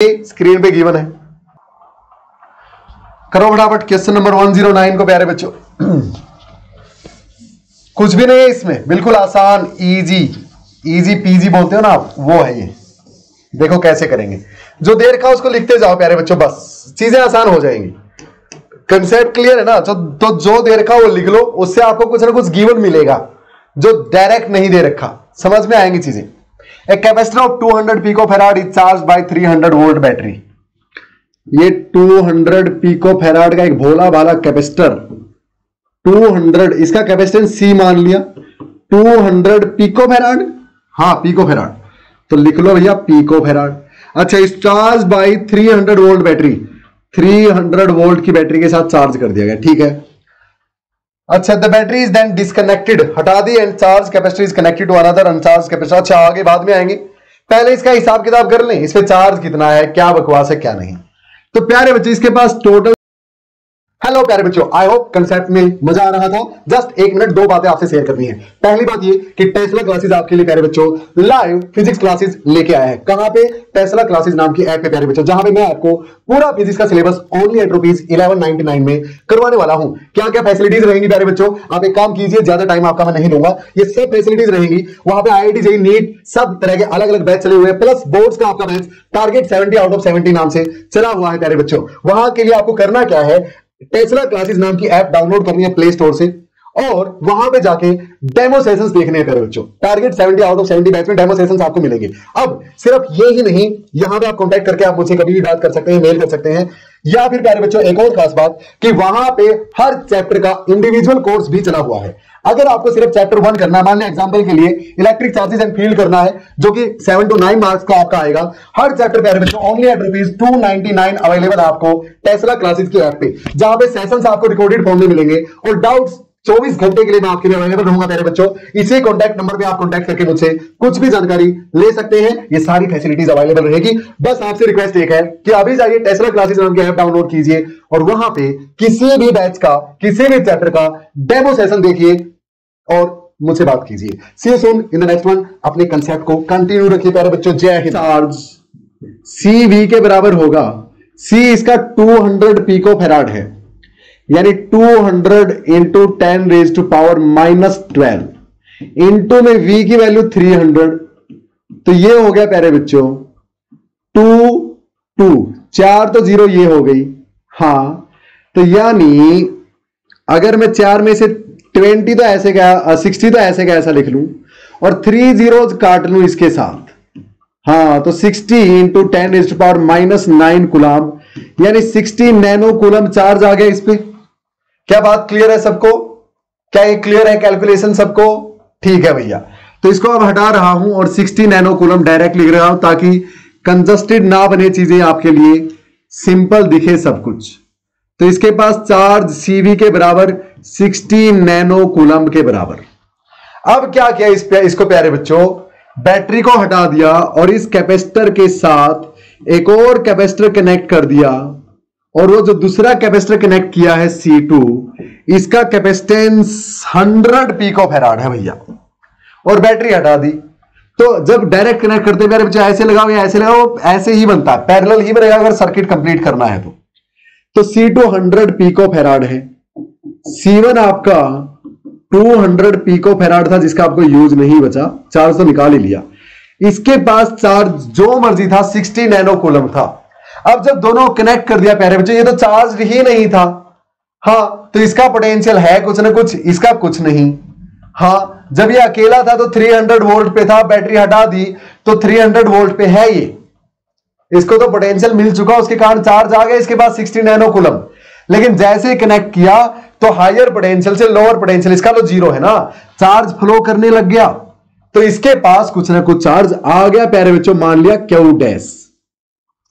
Screen पे given है। करो फटाफट क्वेश्चन नंबर 109 को प्यारे बच्चों। कुछ भी नहीं है इसमें, बिल्कुल आसान, इजी पीजी बोलते हो ना आप, वो है ये। देखो कैसे करेंगे, जो दे रखा उसको लिखते जाओ प्यारे बच्चों, बस चीजें आसान हो जाएंगी। कंसेप्ट क्लियर है ना? तो जो दे रखा वो लिख लो, उससे आपको कुछ ना कुछ गिवन मिलेगा जो डायरेक्ट नहीं दे रखा, समझ में आएंगी चीजें। A capacitor of 200 picofarad is charged by 300 volt battery. ये 200 पिकोफैराड का एक भोला भाला कैपेसिटर, 200, इसका कैपेसिटेंस C मान लिया, 200 पिकोफैराड, हाँ पिकोफैराड, तो लिख लो भैया पिकोफैराड। अच्छा, इस charge by 300 volt battery, 300 volt की बैटरी के साथ चार्ज कर दिया गया, ठीक है। अच्छा, the battery is then disconnected, हटा दी, and charge capacitor is connected to another uncharge capacitor. अच्छा, आगे बाद में आएंगे, पहले इसका हिसाब किताब कर लें, इस पे चार्ज कितना है, क्या बकवास है क्या नहीं। तो प्यारे बच्चे इसके पास टोटल, हेलो प्यारे बच्चों, आई होप कंसेप्ट में मजा आ रहा था। जस्ट 1 मिनट 2 बातें आपसे शेयर करनी है। पहली बात ये कि टेस्ला क्लासेस आपके लिए प्यारे बच्चों लाइव फिजिक्स क्लासेस लेके आए हैं। कहां पे? टेस्ला क्लासेस नाम की ऐप पे प्यारे बच्चों, जहां पे मैं आपको पूरा फिजिक्स का सिलेबस ओनली एट ₹1199 में करवाने वाला हूं। क्या क्या फैसिलिटीज रहेंगी प्यारे बच्चों, आप एक काम कीजिए, ज्यादा टाइम आपका मैं नहीं लूंगा, ये सब फैसिलिटीज रहेंगी। वहां पे IIT JEE नीट सब तरह के अलग अलग बैच चले हुए हैं, प्लस बोर्ड्स का आपका बैच टारगेट 70 आउट ऑफ 70 नाम से चला हुआ है प्यारे बच्चों। वहां के लिए आपको करना क्या है, टेस्ला क्लासेस नाम की ऐप डाउनलोड करनी है प्ले स्टोर से, और वहां पे जाके डेमो सेशंस देखने हैं प्यारे बच्चों। टारगेट 70 आउट ऑफ 70 बैच में डेमो सेशंस आपको मिलेंगे। अब सिर्फ ये ही नहीं, यहां पे आप कांटेक्ट करके आप मुझसे कभी भी बात कर सकते हैं, मेल कर सकते हैं, या फिर प्यारे बच्चों एक और खास बात कि वहां पे हर चैप्टर का इंडिविजुअल कोर्स भी चला हुआ है। अगर आपको सिर्फ चैप्टर 1 करना है, मान लिया एग्जांपल के लिए इलेक्ट्रिक चार्जेस एंड फील्ड करना है, जो कि 7 to 9 मार्क्स का आपका आएगा, हर चैप्टर प्यारे बच्चों ओनली एट ₹299 अवेलेबल आपको टेस्ला क्लासेस की ऐप पे, जहां पे सेशंस आपको रिकॉर्डेड फॉर्म में मिलेंगे और डाउट्स 24 घंटे के लिए मैं आपके लिए अवेलेबल रहूंगा प्यारे बच्चों। इसी कॉन्टैक्ट नंबर पे आप कॉन्टैक्ट करके मुझसे कुछ भी जानकारी ले सकते हैं, ये सारी फैसिलिटीज अवेलेबल रहेगी। बस आपसे रिक्वेस्ट एक है कि अभी जाइए टेस्ला क्लासेस नाम की ऐप डाउनलोड कीजिए और वहां पे किसी भी बैच का, किसी भी चैप्टर का डेमो सेशन देखिए और मुझसे बात कीजिए। See you soon in the next one. अपने कंसेप्ट को कंटिन्यू रखिए प्यारे बच्चों। जय हिंद। चार्ज CV के बराबर होगा, C इसका 200 पिकोफैराड है, यानी 200 इंटू 10⁻⁻12 इंटू में V की वैल्यू 300, तो ये हो गया प्यारे बच्चों 2 4 तो 0 ये हो गई, हाँ, तो यानी अगर मैं 4 में से 20 तो ऐसे क्या 60 तो ऐसे क्या ऐसा लिख लूं और 3 zeros काट लूं इसके साथ, हाँ, तो 60 इंटू 10⁻⁻9 कूलम, यानी 60 नैनो कूलम चार्ज आ गया इस पे। क्या बात क्लियर है सबको? क्या ये क्लियर है कैलकुलेशन सबको? ठीक है भैया, तो इसको अब हटा रहा हूं और 60 नैनो कूलम डायरेक्ट लिख रहा हूं ताकि कंजस्टेड ना बने चीजें, आपके लिए सिंपल दिखे सब कुछ। तो इसके पास चार्ज CV के बराबर 60 नैनो कूलम के बराबर। अब क्या किया इसको प्यारे बच्चों, बैटरी को हटा दिया और इस कैपेसिटर के साथ एक और कैपेसिटर कनेक्ट कर दिया, और वो जो दूसरा कैपेसिटर कनेक्ट किया है C2, इसका कैपेसिटेंस 100 पिकोफैराड है भैया, और बैटरी हटा दी। तो जब डायरेक्ट कनेक्ट करते हैं प्यारे बच्चों, ऐसे लगाओ या ऐसे लगाओ, ऐसे ही बनता है, पैरेलल ही बनेगा अगर सर्किट कंप्लीट करना है तो C2 100 पिकोफैराड है, C1 आपका 200 पिकोफैराड था जिसका आपको यूज नहीं बचा, चार्ज तो निकाल ही लिया। इसके पास चार्ज जो मर्जी था 60 नैनो कूलम था। अब जब दोनों कनेक्ट कर दिया प्यारे बच्चों, ये तो चार्ज ही नहीं था, हाँ, तो इसका पोटेंशियल है कुछ ना कुछ, इसका कुछ नहीं, हाँ, जब ये अकेला था तो 300 वोल्ट पे था, बैटरी हटा दी तो 300 वोल्ट पे है ये, इसको तो पोटेंशियल मिल चुका, उसके कारण चार्ज आ गया इसके पास 60 नैनो कूलम। लेकिन जैसे ही कनेक्ट किया तो हायर पोटेंशियल से लोअर पोटेंशियल, इसका तो 0 है ना, चार्ज फ्लो करने लग गया, तो इसके पास कुछ ना कुछ चार्ज आ गया प्यारे बच्चों, मान लिया Q'।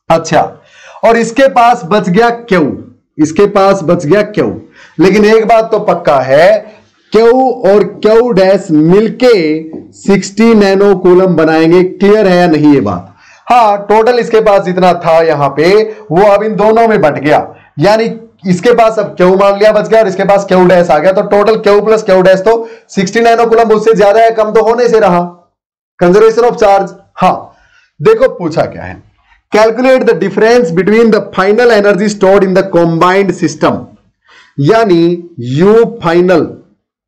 अच्छा, और इसके पास बच गया Q, इसके पास बच गया Q। लेकिन एक बात तो पक्का है, Q और Q' मिलके 60 नैनो कूलम बनाएंगे। क्लियर है या नहीं ये बात? हाँ, टोटल इसके पास जितना था यहां पे वो अब इन दोनों में बट गया, यानी इसके पास अब Q मान लिया बच गया और इसके पास Q' आ गया, तो टोटल Q प्लस Q' तो 60 नैनो कूलम, उससे ज्यादा है कम तो होने से रहा, कंजर्वेशन ऑफ चार्ज। हाँ, देखो पूछा क्या है calculate the difference between the final energy stored in the combined system, यानी U final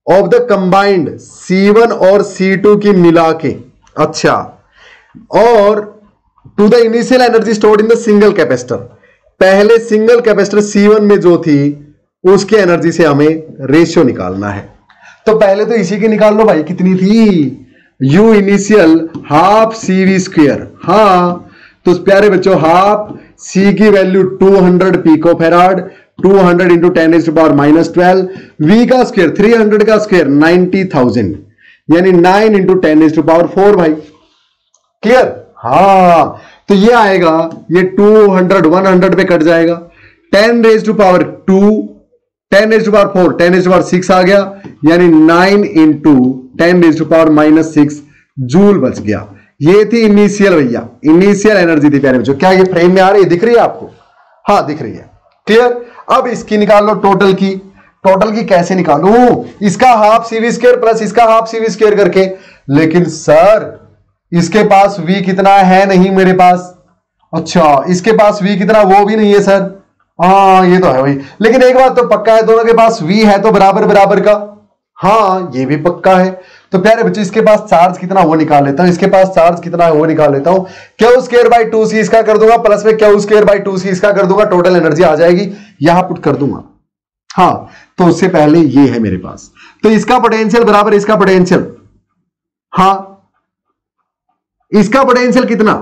of the combined C1 और C2 की मिला के, अच्छा, और to the initial energy stored in the single capacitor, पहले सिंगल कैपेसिटर C1 में जो थी उसके एनर्जी से हमें रेशियो निकालना है। तो पहले तो इसी की निकाल लो भाई, कितनी थी, U initial half CV square, हाँ, तो प्यारे बच्चों हाफ C की value 200 pico farad, 200 into 10⁻⁻12, V का स्क्वायर 300 का स्क्वायर 90,000, यानी 9 इंटू 10⁻4 भाई, क्लियर, हाँ, तो ये आएगा, ये 200 100 पे कट जाएगा, 10⁻2, 10⁻4, 10⁻6 आ गया, यानी 9 इंटू 10⁻6 जूल बच गया। ये थी इनिशियल भैया, इनिशियल एनर्जी थी प्यारे बच्चों। क्या ये फ्रेम में आ रही है, दिख रही है आपको? हाँ दिख रही है, क्लियर। अब इसकी निकाल लो टोटल की, टोटल की कैसे निकालूं, इसका हाफ CV स्क्वायर प्लस इसका हाफ CV स्क्वायर करके, लेकिन सर इसके पास V कितना है, नहीं मेरे पास, अच्छा इसके पास V कितना, वो भी नहीं है सर, हाँ ये तो है भाई, लेकिन एक बात तो पक्का है, दोनों के पास V है तो बराबर बराबर का, हाँ ये भी पक्का है। तो प्यारे बच्चों इसके पास चार्ज कितना वो निकाल लेता हूं, इसके पास चार्ज कितना है वो निकाल लेता हूं, Q स्क्वायर बाई 2C इसका कर दूंगा, प्लस में Q स्क्वायर बाई 2C इसका कर दूंगा, टोटल एनर्जी आ जाएगी, यहां पुट कर दूंगा। हाँ तो उससे पहले ये है मेरे पास, तो इसका पोटेंशियल बराबर इसका पोटेंशियल, हाँ इसका पोटेंशियल कितना,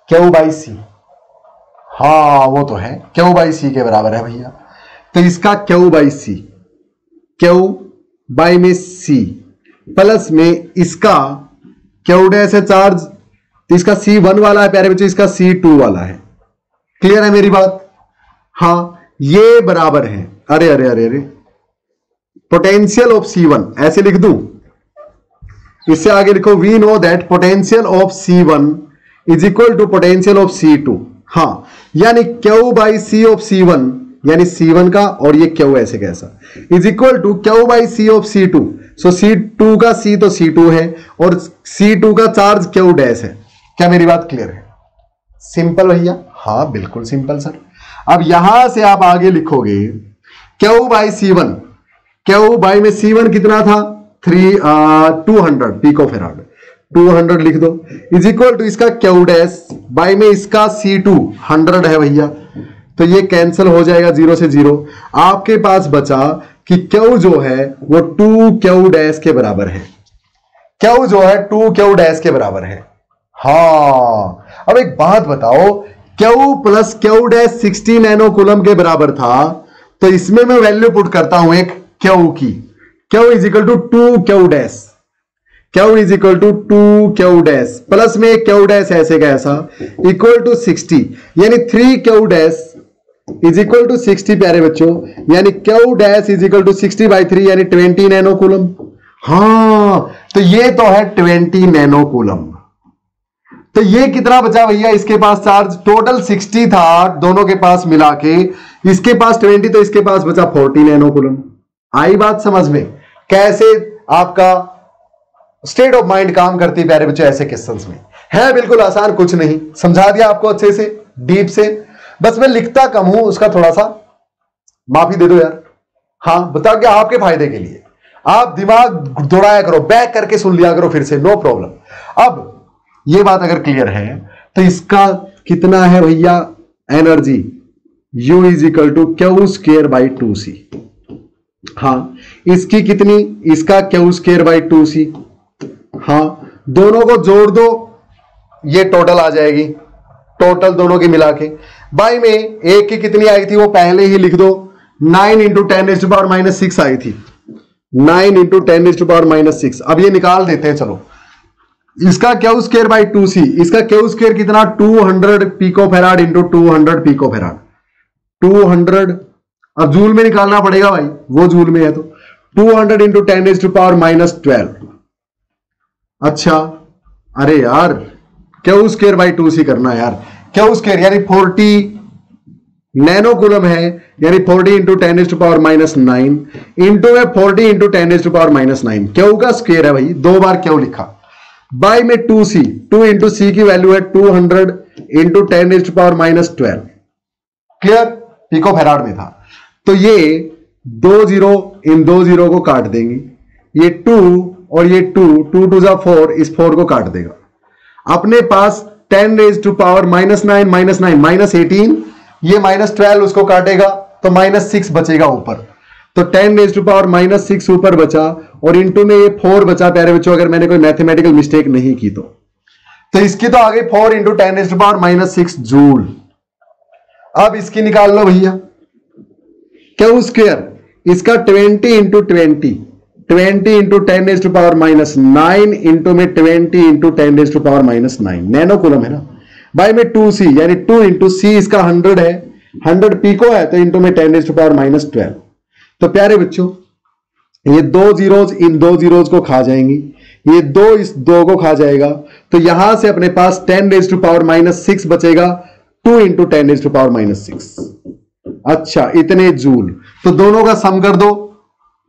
Q बाई C, हाँ वो तो है Q बाई C के बराबर है भैया, तो इसका Q by C, Q by में C प्लस में इसका Q डैश है चार्ज, तो इसका C1 वाला है प्यारे बच्चों, इसका C2 वाला है, क्लियर है मेरी बात, हाँ ये बराबर है, अरे अरे अरे अरे पोटेंशियल ऑफ C1 ऐसे लिख दूं, इससे आगे लिखो we know that potential of C1 is equal to potential of C2, हाँ यानी Q by C of C1, यानी C1 का और ये Q ऐसे कैसा, is equal to Q by C of C2, so C2 का C तो C2 है और C2 का चार्ज Q डैश है। क्या मेरी बात क्लियर है? सिंपल भैया, हाँ बिल्कुल सिंपल सर। अब यहां से आप आगे लिखोगे Q by C1, Q by में C1 कितना था 200 पिको फेराड, 200 लिख दो, इज इक्वल टू इसका Q डैश बाई में इसका C2 100 है भैया, तो ये कैंसिल हो जाएगा 0 से 0, आपके पास बचा कि Q जो है वो 2Q डैश के बराबर है, Q जो है 2Q डैश के बराबर है। हाँ अब एक बात बताओ, Q plus Q dash 60 nano coulomb के बराबर था, तो इसमें मैं वैल्यू पुट करता हूं एक Q की, Q is equal to 2Q dash, Q is equal to 2Q dash plus में Q डैश ऐसे कैसा इक्वल टू 60, यानी 3Q dash is equal to 60 प्यारे बच्चों, यानी Q dash is equal to 60 by 3 यानी 20 नैनो कूलम। हाँ तो ये तो है 20 नैनो कूलम। तो ये कितना बचा भैया, इसके पास चार्ज टोटल 60 था दोनों के पास मिला के, इसके पास 20 तो इसके पास बचा 40 नैनो कूलम। आई बात समझ में कैसे आपका स्टेट ऑफ माइंड काम करती है प्यारे बच्चों ऐसे क्वेश्चंस में? है बिल्कुल आसान, कुछ नहीं, समझा दिया आपको अच्छे से डीप से, बस मैं लिखता कम हूं उसका थोड़ा सा माफी दे दो यार। हाँ बता के आपके फायदे के लिए, आप दिमाग दौड़ाया करो, बैक करके सुन लिया करो फिर से, नो प्रॉब्लम। अब ये बात अगर क्लियर है तो इसका कितना है भैया energy, U is equal to Q square by 2C, हाँ इसकी कितनी, इसका Q स्क्वायर बाई 2C, हाँ दोनों को जोड़ दो ये टोटल आ जाएगी, टोटल दोनों की मिला के, बाई में एक की कितनी आई थी वो पहले ही लिख दो, 9 इंटू 10⁻⁻6 आई थी, 9 इंटू 10⁻⁻6। अब ये निकाल देते हैं चलो, इसका Q स्क्वायर बाई 2C, इसका Q स्क्वायर कितना 200 pico farad into 200 pico farad, 200, अब जूल में निकालना पड़ेगा भाई, वो जूल में है तो 200 इंटू 10⁻⁻12। अच्छा अरे यार Q स्क्वायर बाई 2C करना यार, Q स्क्वायर यानी 40 नैनो कूलम है, यानी 40 इंटू 10⁻⁻9 इंटू में 40 इंटू 10⁻⁻9, Q का स्क्वायर है भाई, दो बार Q लिखा, बाई में 2C, 2 इंटू C की वैल्यू है 200 इंटू 10⁻⁻12। क्लियर? पिको फैराड में था। तो ये 2 जीरो इन 2 जीरो को काट देंगे, ये 2 और ये 2, 2 2 जा 4, इस 4 को काट देगा। अपने पास 10⁻⁻9 -9 -18, ये -12 उसको काटेगा तो -6 बचेगा ऊपर। तो 10⁻⁻6 ऊपर बचा और इंटू में ये 4 बचा प्यारे बच्चों, अगर मैंने कोई मैथमेटिकल मिस्टेक नहीं की तो इसकी तो आ गई 4 इंटू 10⁻⁻6 जूल। अब इसकी निकाल लो भैया, क्यों स्क्वायर, इसका 20 इंटू 20 इंटू 10⁻⁻9 इंटू में 20 इंटू 10⁻⁻9 नैनो कूलम है ना भाई में 2c, यानी 2 इंटू सी इसका 100 है, 100 पिको है, तो इंटू में 10⁻⁻12। तो प्यारे बच्चों ये 2 जीरोज इन 2 जीरोज को खा जाएंगी, ये 2 इस 2 को खा जाएगा, तो यहां से अपने पास 10⁻⁻6 बचेगा, 2 इंटू 10⁻⁻6। अच्छा इतने जूल। तो दोनों का सम कर दो,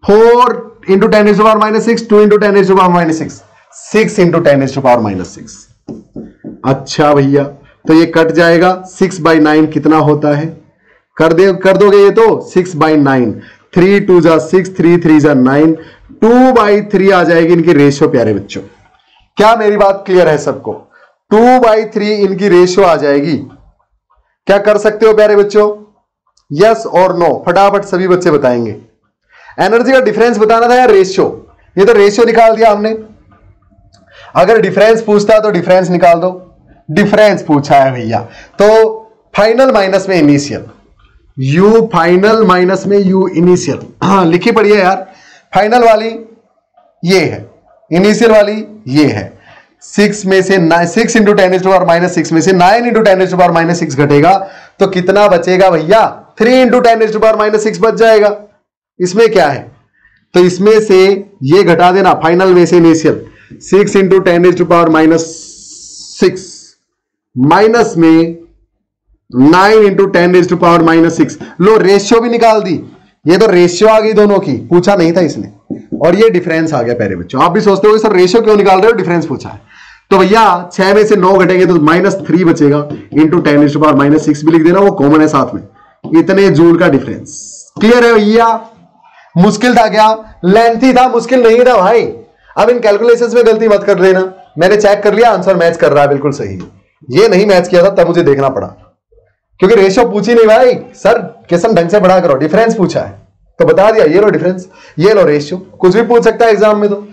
4 इंटू 10⁻⁻6, 2 इंटू 10⁻⁻6, 6 इंटू 10⁻⁻6। अच्छा भैया तो ये कट जाएगा, 6/9 कितना होता है, कर दोगे ये तो 6/9, 3 2 जा 6, 3 3 जा 9, 2/3 आ जाएगी इनकी रेशियो प्यारे बच्चों। क्या मेरी बात क्लियर है सबको? 2/3 इनकी रेशियो आ जाएगी। क्या कर सकते हो प्यारे बच्चों? यस और नो, फटाफट सभी बच्चे बताएंगे। एनर्जी का डिफरेंस बताना था या रेशियो? ये तो रेशियो निकाल दिया हमने। अगर डिफरेंस पूछता तो डिफरेंस निकाल दो, डिफरेंस पूछा है भैया, तो फाइनल माइनस में इनिशियल, यू फाइनल माइनस में यू इनिशियल। हाँ लिखी पढ़िए यार, फाइनल वाली ये है, इनिशियल वाली ये है। 6 में से 6 इंटू 10⁻⁻6 में से 9 इंटू 10⁻⁻6 घटेगा तो कितना बचेगा भैया? 3 इंटू 10⁻�6 बच जाएगा। इसमें क्या है, तो इसमें से ये घटा देना, फाइनल में से इनिशियल, 6 इंटू 10⁻⁻6 माइनस में 9 इंटू 10⁻⁻6। लो रेशियो भी निकाल दी, ये तो रेशियो आ गई दोनों की, पूछा नहीं था इसने, और ये डिफरेंस आ गया प्यारे बच्चों। आप भी सोचते हो सर रेशियो क्यों निकाल रहे हो, डिफरेंस पूछा है। तो भैया 6 में से 9 घटेंगे तो -3 बचेगा, इंटू 10⁻⁻6 भी लिख देना, वो कॉमन है साथ में। इतने जूल का डिफरेंस। क्लियर है भैया? मुश्किल था क्या? लेंथी था, मुश्किल नहीं था भाई। अब इन कैलकुलेशंस में गलती मत कर लेना, मैंने चेक कर लिया, आंसर मैच कर रहा है, बिल्कुल सही है। ये नहीं मैच किया था तब मुझे देखना पड़ा, क्योंकि रेशियो पूछी नहीं भाई, सर क्वेश्चन ढंग से पढ़ा करो, डिफरेंस पूछा है तो बता दिया, ये लो डिफरेंस, ये लो रेशियो, कुछ भी पूछ सकता है एग्जाम में तो।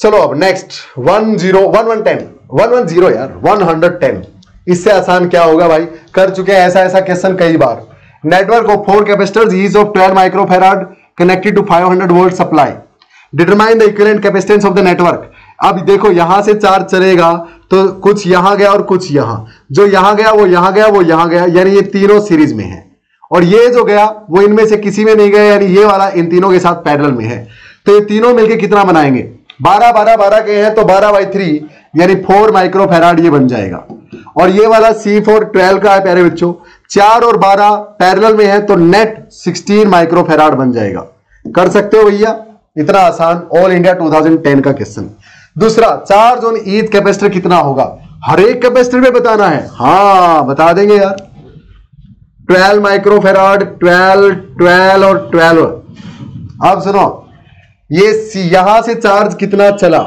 चलो अब नेक्स्ट 110 यार 110, इससे आसान क्या होगा भाई, कर चुके हैं ऐसा क्वेश्चन कई बार। Network of 4 capacitors is of 12 microfarad connected to 500 volt supply, determine the equivalent capacitance of the network. अब देखो यहां से चार्ज चलेगा तो कुछ यहां गया और कुछ यहां, जो यहां गया वो यहां गया वो यहां गया, यानी ये तीनों सीरीज में है, और ये जो गया वो इनमें से किसी में नहीं गया, यानी ये वाला इन तीनों के साथ पैरेलल में है। तो ये तीनों मिलके कितना बनाएंगे, 12 के हैं तो 12/3 यानी 4 माइक्रोफैराड ये बन जाएगा। और ये वाला C4 12 का है प्यारे बच्चों, 4 और 12 पैरेलल में है तो नेट 16 माइक्रोफैराड बन जाएगा। कर सकते हो भैया, इतना आसान, ऑल इंडिया 2010 का क्वेश्चन। दूसरा, चार्ज ऑन ईच कैपेसिटर कितना होगा, हर एक कैपेसिटर में बताना है। हाँ बता देंगे यार, 12 माइक्रोफैराड, 12 और 12। अब सुनो, ये यहां से चार्ज कितना चला,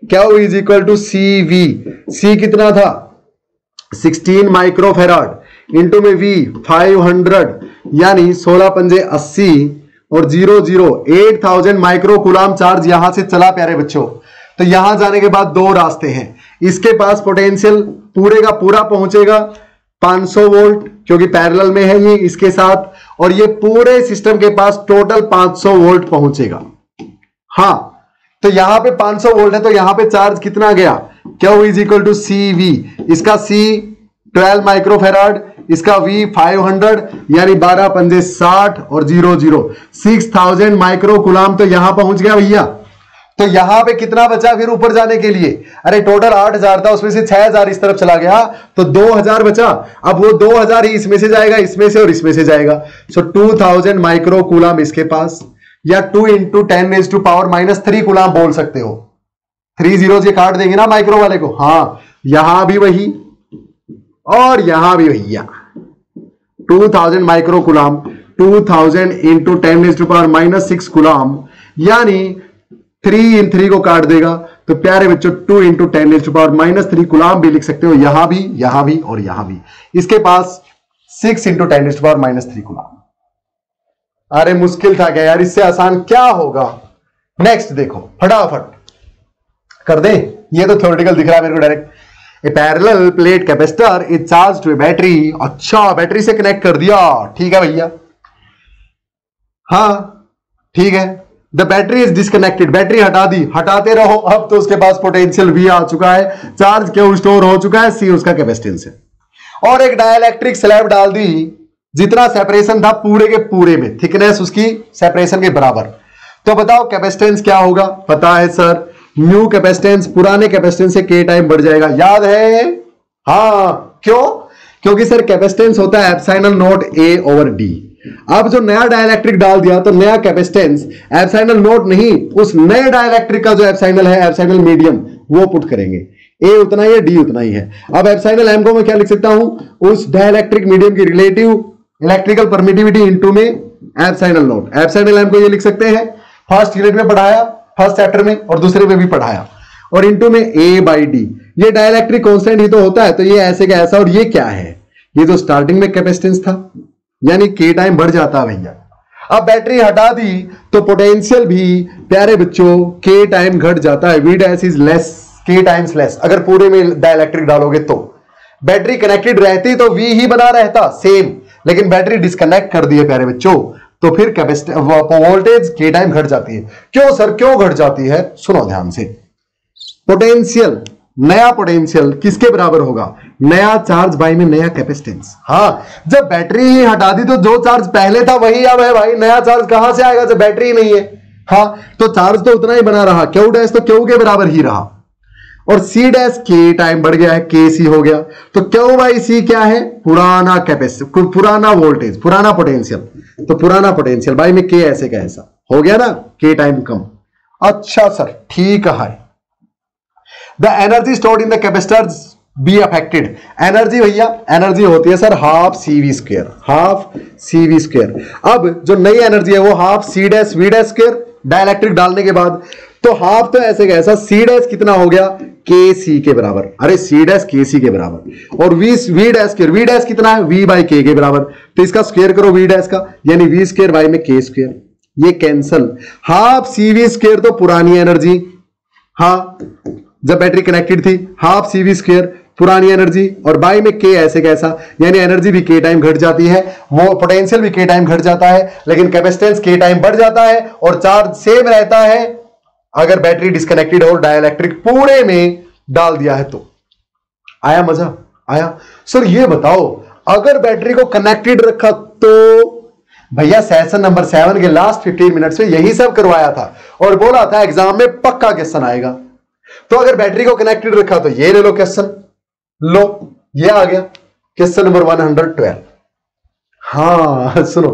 क्या is equal to CV। C कितना था 16 माइक्रोफैराड इंटू में V 500, यानी 16 पंजे 80 और 00 8000 माइक्रोकूलाम चार्ज यहां से चला प्यारे बच्चों। तो यहां जाने के बाद दो रास्ते हैं, इसके पास पोटेंशियल पूरे का पूरा पहुंचेगा 500 वोल्ट क्योंकि पैरेलल में है ये इसके साथ, और ये पूरे सिस्टम के पास टोटल 500 वोल्ट पहुंचेगा। हाँ तो यहां पे 500 वोल्ट है तो यहां पे चार्ज कितना गया, Q is equal to CV, इसका C 12 माइक्रोफैराड, इसका V 500, यानी 12 पंजे 60 और 00 6000 माइक्रोकूलाम तो यहां पहुंच गया भैया। तो यहां पे कितना बचा फिर ऊपर जाने के लिए, अरे टोटल 8000 था, उसमें से 6000 इस तरफ चला गया तो 2000 बचा। अब वो 2000 ही इसमें से जाएगा, इसमें से और इसमें से जाएगा, सो 2000 माइक्रोकूलाम इसके पास, या 2 इंटू 10⁻⁻³ कूलाम बोल सकते हो। 3 जीरो से काट देंगे ना माइक्रो वाले को। हाँ यहां भी वही, और यहां भी भैया 2000 माइक्रो कुलाम, 2000 इंटू 10⁻⁻6 कुलाम, यानी 3 इन 3 को काट देगा तो प्यारे बच्चों 2 इंटू 10⁻⁻3 कुलाम भी लिख सकते हो, यहां भी, यहां भी और यहां भी। इसके पास 6 इंटू 10⁻⁻3 कुलाम। अरे मुश्किल था क्या यार, इससे आसान क्या होगा। नेक्स्ट देखो फटाफट कर दे, ये तो थ्योरेटिकल दिख रहा है मेरे को direct. A parallel plate capacitor is charge to a battery. अच्छा बैटरी से कनेक्ट कर दिया, ठीक है भैया, हाँ ठीक है। The battery is disconnected, battery हटा दी, हटाते रहो। अब तो उसके पास पोटेंशियल V आ चुका है, चार्ज क्यों स्टोर हो चुका है, C उसका कैपेसिटेंस है। और एक डाइलेक्ट्रिक स्लैब डाल दी, जितना सेपरेशन था पूरे के पूरे में, थिकनेस उसकी सेपरेशन के बराबर। तो बताओ कैपेसिटेंस क्या होगा, पता है सर, न्यू कैपेसिटेंस पुराने कैपेसिटेंस से K टाइम बढ़ जाएगा, याद है। हाँ क्यों, क्योंकि सर कैपेसिटेंस होता है epsilon not A over D। अब जो नया डाइलेक्ट्रिक डाल दिया तो नया कैपेसिटेंस एप्सिलॉन नॉट नहीं, उस नए डाइलेक्ट्रिक का जो एप्सिलॉन है, एप्सिलॉन मीडियम, वो पुट करेंगे। A उतना ही है, D उतना ही है। अब एप्सिलॉन M को मैं क्या लिख सकता हूं, उस डाइलेक्ट्रिक मीडियम की रिलेटिव इलेक्ट्रिकल परमिटिविटी इनटू में एप्सिलॉन नॉट। एप्सिलॉन M को ये लिख सकते हैं, फर्स्ट यूनिट में पढ़ाया, फर्स्ट चैप्टर में, और दूसरे में भी पढ़ाया, और इनटू में A/D। ये डाइलेक्ट्रिक कांस्टेंट ही तो होता है, तो ये ऐसे का ऐसा। और ये क्या है, ये तो स्टार्टिंग में कैपेसिटेंस था, यानी K टाइम बढ़ जाता है भैया। अब बैटरी हटा दी तो पोटेंशियल भी प्यारे बच्चों K टाइम घट जाता है। V dash is less, K times less. अगर पूरे में डाइलेक्ट्रिक डालोगे तो बैटरी कनेक्टेड रहती तो V ही बना रहता सेम, लेकिन बैटरी डिस्कनेक्ट कर दी है प्यारे बच्चों, तो फिर वोल्टेज K टाइम घट जाती है। क्यों सर, क्यों घट जाती है, सुनो ध्यान से। पोटेंशियल, नया पोटेंशियल किसके बराबर होगा, नया चार्ज बाई में नया कैपेसिटेंस। हाँ, जब बैटरी ही हटा दी तो जो चार्ज पहले था वही अब है भाई, नया चार्ज कहां से आएगा जब बैटरी नहीं है। हाँ, तो चार्ज तो उतना ही बना रहा, Q डैश तो Q के बराबर ही रहा, और C डैश K टाइम बढ़ गया है, KC हो गया। तो Q बाई C क्या है, पुराना कैपेसिटी, पुराना वोल्टेज, पुराना पोटेंशियल, तो पुराना पोटेंशियल बाई में K ऐसे का ऐसा हो गया ना, K टाइम कम। अच्छा सर ठीक है। The energy stored in the capacitors be affected. Energy भैया, एनर्जी होती है sir half CV square, half CV square. अब जो नई एनर्जी है वो half C dash V dash square, dielectric डालने के बाद, तो हाफ तो ऐसे कैसा, C डैश कितना हो गया, KC के बराबर। अरे C डैश KC के बराबर, और V dash square, V dash कितना है, V बाई K के बराबर। तो इसका स्क्वायर करो V डैश का, यानी V स्क्वायर बाई में K स्क्वायर, ये कैंसल। हाफ CV स्क्वायर तो पुरानी एनर्जी, हाँ जब बैटरी कनेक्टेड थी, हाफ CV स्क्वायर पुरानी एनर्जी, और बाई में K ऐसे कैसा, यानी एनर्जी भी K टाइम घट जाती है, वो पोटेंशियल भी K टाइम घट जाता है, लेकिन कैपेसिटेंस K टाइम बढ़ जाता है, और चार्ज सेम रहता है अगर बैटरी डिस्कनेक्टेड हो, डाइलेक्ट्रिक पूरे में डाल दिया है तो। आया मजा, आया सर। ये बताओ अगर बैटरी को कनेक्टेड रखा तो, भैया सेशन नंबर 7 के लास्ट 15 मिनट्स में यही सब करवाया था, और बोला था एग्जाम में पक्का क्वेश्चन आएगा। तो अगर बैटरी को कनेक्टेड रखा तो ये ले लो क्वेश्चन, लो ये आ गया क्वेश्चन नंबर 112। हाँ सुनो,